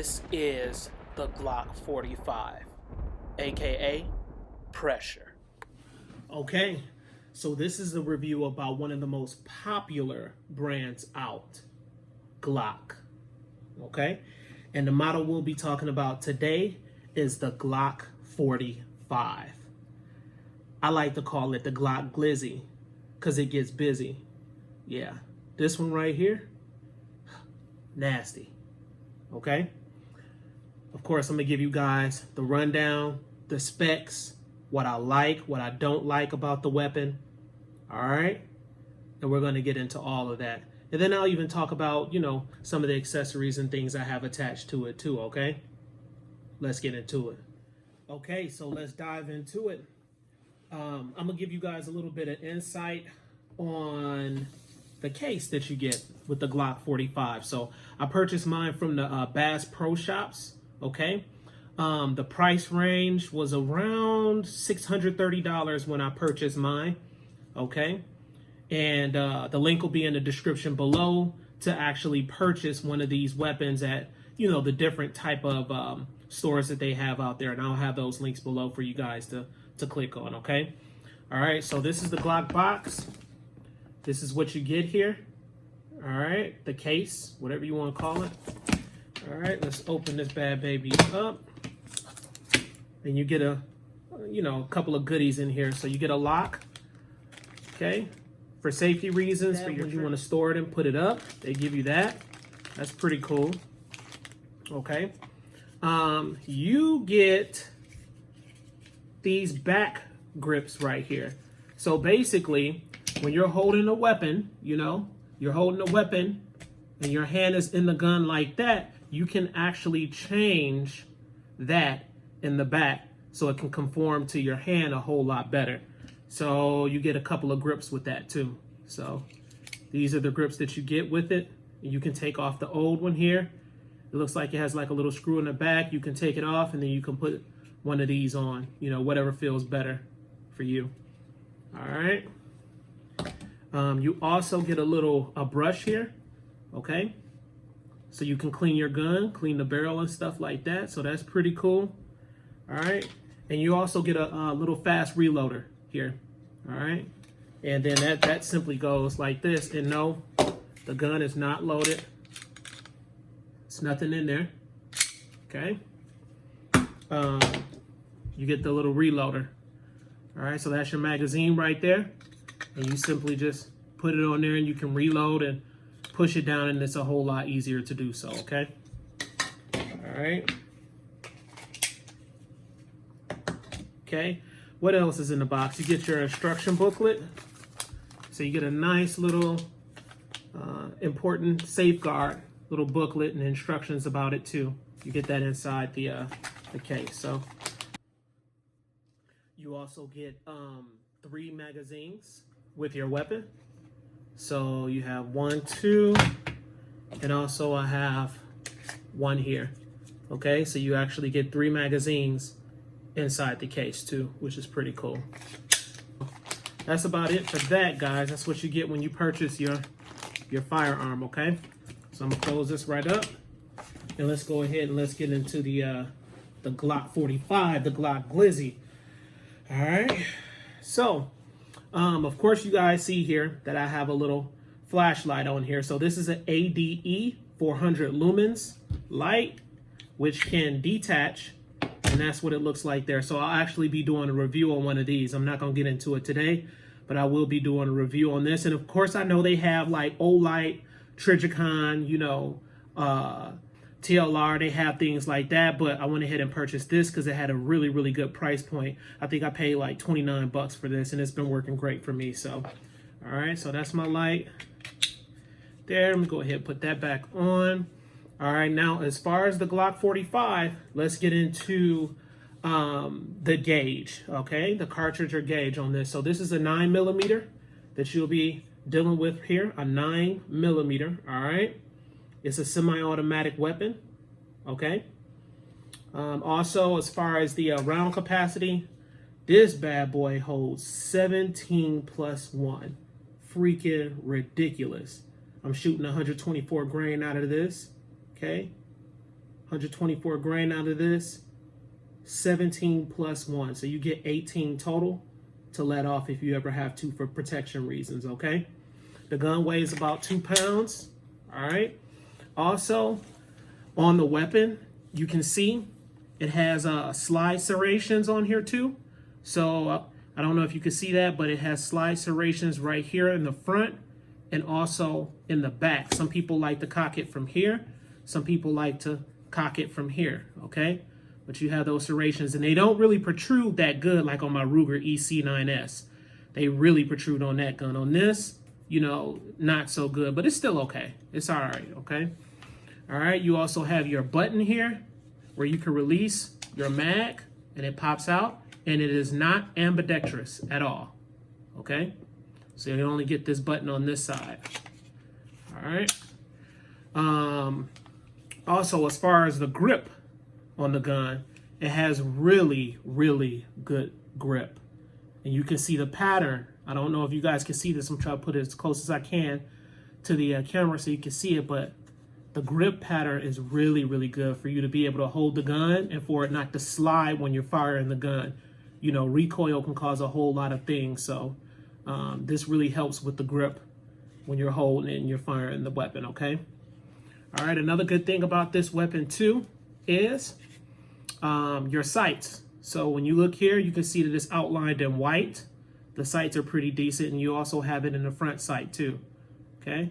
This is the Glock 45, aka Pressure. Okay, so this is a review about one of the most popular brands out, Glock. Okay, and the model we'll be talking about today is the Glock 45. I like to call it the Glock Glizzy because it gets busy. Yeah, this one right here, nasty. Okay, of course I'm gonna give you guys the rundown, the specs, what I like, what I don't like about the weapon. All right, and we're gonna get into all of that, and then I'll even talk about, some of the accessories and things I have attached to it too. Okay, let's get into it. Okay, so let's dive into it. I'm gonna give you guys a little bit of insight on the case that you get with the Glock 45. So I purchased mine from the Bass Pro Shops. Okay, the price range was around $630 when I purchased mine. Okay, and the link will be in the description below to actually purchase one of these weapons at the different type of stores that they have out there, and I'll have those links below for you guys to click on. Okay, all right, so this is the Glock box. This is what you get here. All right, the case, whatever you want to call it. All right, let's open this bad baby up. And you get a couple of goodies in here. So you get a lock, okay, for safety reasons, for when you want to store it and put it up. They give you that. That's pretty cool. Okay. You get these back grips right here. So basically, when you're holding a weapon, you're holding a weapon and your hand is in the gun like that, you can actually change that in the back so it can conform to your hand a whole lot better. So you get a couple of grips with that too. So these are the grips that you get with it. You can take off the old one here. It looks like it has like a little screw in the back. You can take it off and then you can put one of these on, whatever feels better for you. All right. You also get a brush here, okay? So you can clean your gun, clean the barrel and stuff like that. So that's pretty cool. All right. And you also get a little fast reloader here. All right. And then that simply goes like this. And no, the gun is not loaded. It's nothing in there. Okay. You get the little reloader. All right. So that's your magazine right there. And you simply just put it on there and you can reload and push it down, and it's a whole lot easier to do so, okay? All right. Okay, what else is in the box? You get your instruction booklet. So you get a nice little important safeguard little booklet and instructions about it too. You get that inside the case. So you also get 3 magazines with your weapon. So you have 1, 2, and also I have 1 here. Okay, so you actually get 3 magazines inside the case too, which is pretty cool. That's about it for that, guys. That's what you get when you purchase your firearm, okay? So I'm gonna close this right up, and let's go ahead and let's get into the Glock 45, the Glock Glizzy. All right, so of course, you guys see here that I have a little flashlight on here. So this is an ADE 400 lumens light, which can detach, and that's what it looks like there. So I'll actually be doing a review on one of these. I'm not going to get into it today, but I will be doing a review on this. And of course, I know they have like Olight, Trijicon, TLR, they have things like that, but I went ahead and purchased this because it had a really, really good price point. I think I paid like 29 bucks for this, and it's been working great for me. So, all right, so that's my light there. Let me go ahead and put that back on. All right, now as far as the Glock 45, let's get into the gauge, okay? The cartridge or gauge on this. So this is a 9mm that you'll be dealing with here, a 9mm, all right? It's a semi-automatic weapon, okay? Also, as far as the round capacity, this bad boy holds 17 plus 1. Freaking ridiculous. I'm shooting 124 grain out of this, okay? 124 grain out of this, 17 plus 1. So you get 18 total to let off if you ever have to for protection reasons, okay? The gun weighs about 2 pounds, all right? Also, on the weapon, you can see it has slide serrations on here too. So I don't know if you can see that, but it has slide serrations right here in the front and also in the back. Some people like to cock it from here. Some people like to cock it from here, okay? But you have those serrations, and they don't really protrude that good like on my Ruger EC9S. They really protrude on that gun. On this, you know, not so good, but it's still okay. It's all right, okay? All right, you also have your button here where you can release your mag, and it pops out, and it is not ambidextrous at all, okay? So you only get this button on this side, all right? Also, as far as the grip on the gun, it has really, really good grip. And you can see the pattern. I don't know if you guys can see this. I'm trying to put it as close as I can to the camera so you can see it, but the grip pattern is really, really good for you to be able to hold the gun and for it not to slide when you're firing the gun. You know, recoil can cause a whole lot of things, so this really helps with the grip when you're holding it and you're firing the weapon, okay? All right, another good thing about this weapon too is your sights. So when you look here, you can see that it's outlined in white. The sights are pretty decent, and you also have it in the front sight too, okay?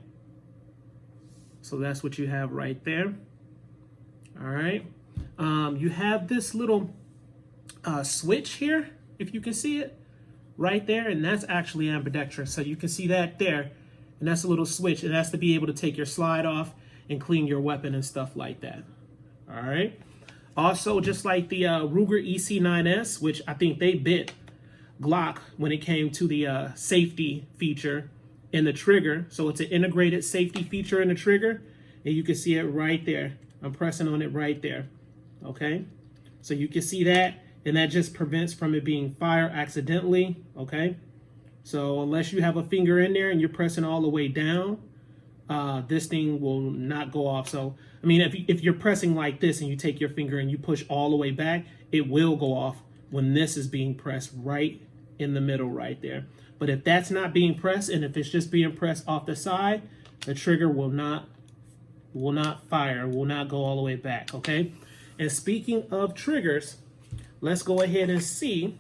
So that's what you have right there. All right. You have this little switch here, if you can see it, right there, and that's actually ambidextrous. So you can see that there, and that's a little switch. It has to be able to take your slide off and clean your weapon and stuff like that. All right. Also, just like the Ruger EC9S, which I think they bit Glock when it came to the safety feature in the trigger. So it's an integrated safety feature in the trigger, and you can see it right there. I'm pressing on it right there, okay? So you can see that, and that just prevents from it being fired accidentally, okay? So unless you have a finger in there and you're pressing all the way down, this thing will not go off. So, I mean, if you're pressing like this and you take your finger and you push all the way back, it will go off when this is being pressed right in the middle right there. But if that's not being pressed, and if it's just being pressed off the side, the trigger will not fire, will not go all the way back, okay? And speaking of triggers, let's go ahead and see,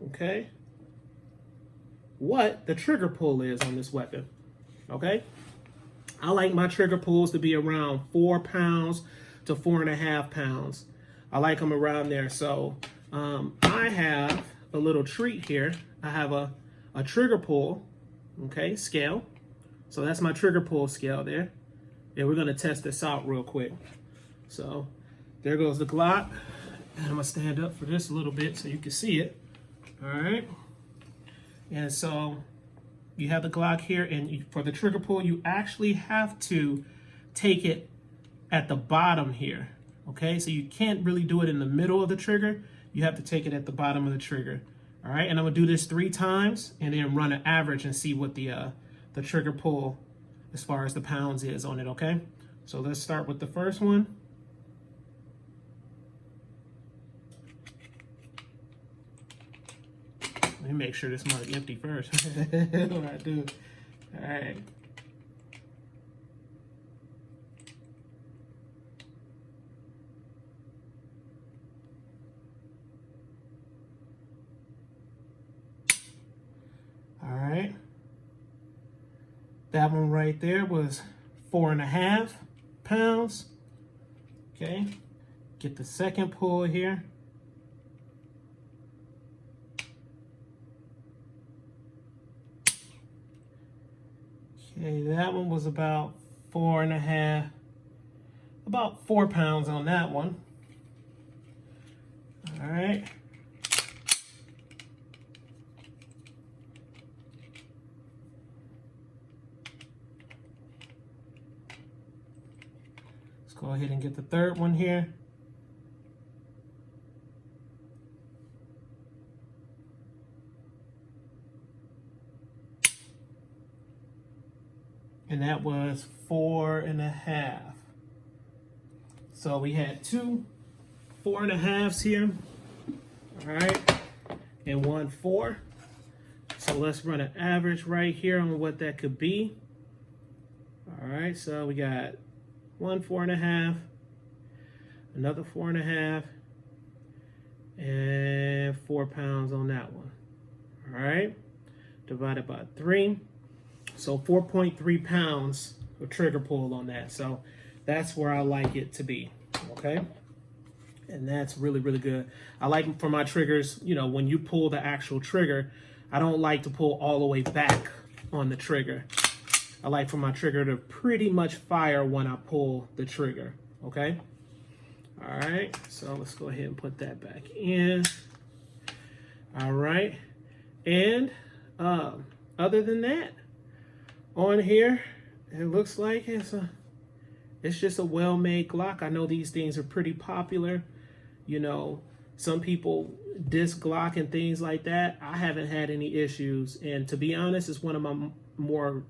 okay, what the trigger pull is on this weapon, okay? I like my trigger pulls to be around 4 pounds to 4.5 pounds. I like them around there. So I have a little treat here. I have a trigger pull, okay, scale. So that's my trigger pull scale there. And we're gonna test this out real quick. So there goes the Glock. And I'm gonna stand up for this a little bit so you can see it. All right. And so you have the Glock here, and for the trigger pull, you actually have to take it at the bottom here, okay? So you can't really do it in the middle of the trigger. You have to take it at the bottom of the trigger, all right? And I'm gonna do this 3 times and then run an average and see what the trigger pull as far as the pounds is on it, okay? So let's start with the first one. Let me make sure this might empty first. What I do. All right. All right. That one right there was 4.5 pounds. Okay. Get the second pull here. Okay, that one was about 4.5, about 4 pounds on that one. All right. Let's go ahead and get the third one here. And that was 4.5. So we had two 4.5s here, all right, and one 4. So let's run an average right here on what that could be. All right, so we got one 4.5, another 4.5, and 4 pounds on that one. All right, divided by 3. So 4.3 pounds of trigger pull on that. So that's where I like it to be, okay? And that's really, really good. I like for my triggers, you know, when you pull the actual trigger, I don't like to pull all the way back on the trigger. I like for my trigger to pretty much fire when I pull the trigger, okay? All right, so let's go ahead and put that back in. All right, and other than that, on here, it looks like it's just a well-made Glock. I know these things are pretty popular. You know, some people diss Glock and things like that. I haven't had any issues, and to be honest, it's one of my more,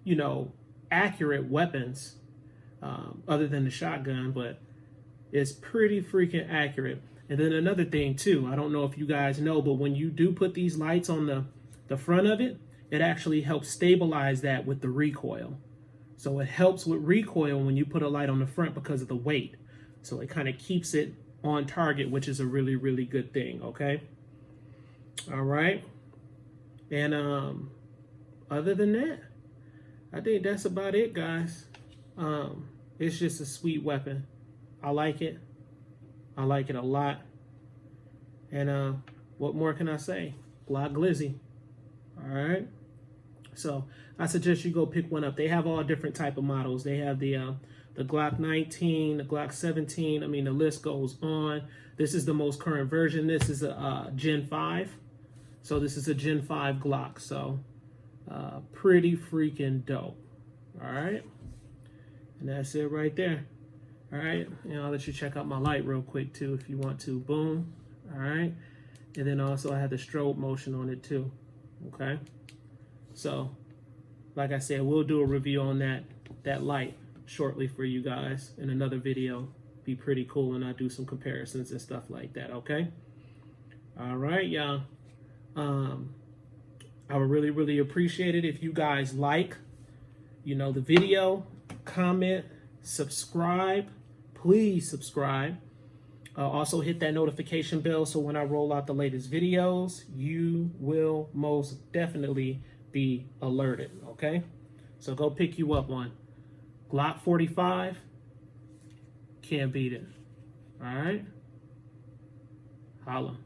you know, accurate weapons, other than the shotgun, but it's pretty freaking accurate. And then another thing too, I don't know if you guys know, but when you do put these lights on the front of it, it actually helps stabilize that with the recoil. So it helps with recoil when you put a light on the front because of the weight. So it kind of keeps it on target, which is a really, really good thing, okay? All right. And other than that, I think that's about it, guys. It's just a sweet weapon. I like it. I like it a lot. And what more can I say? Glock Glizzy. All right. So I suggest you go pick one up. They have all different type of models. They have the Glock 19, the Glock 17. I mean, the list goes on. This is the most current version. This is a Gen 5. So this is a Gen 5 Glock. So pretty freaking dope. All right. And that's it right there. All right. And I'll let you check out my light real quick too if you want to. Boom. All right. And then also I have the strobe motion on it too. Okay. So, like I said, we'll do a review on that light shortly for you guys in another video. Be pretty cool, and I'll do some comparisons and stuff like that, okay? All right, y'all. I would really, really appreciate it if you guys like, you know, the video, comment, subscribe. Please subscribe. Also hit that notification bell so when I roll out the latest videos, you will most definitely be alerted, okay? So go pick you up one. Glock 45, can't beat it. All right? Holla.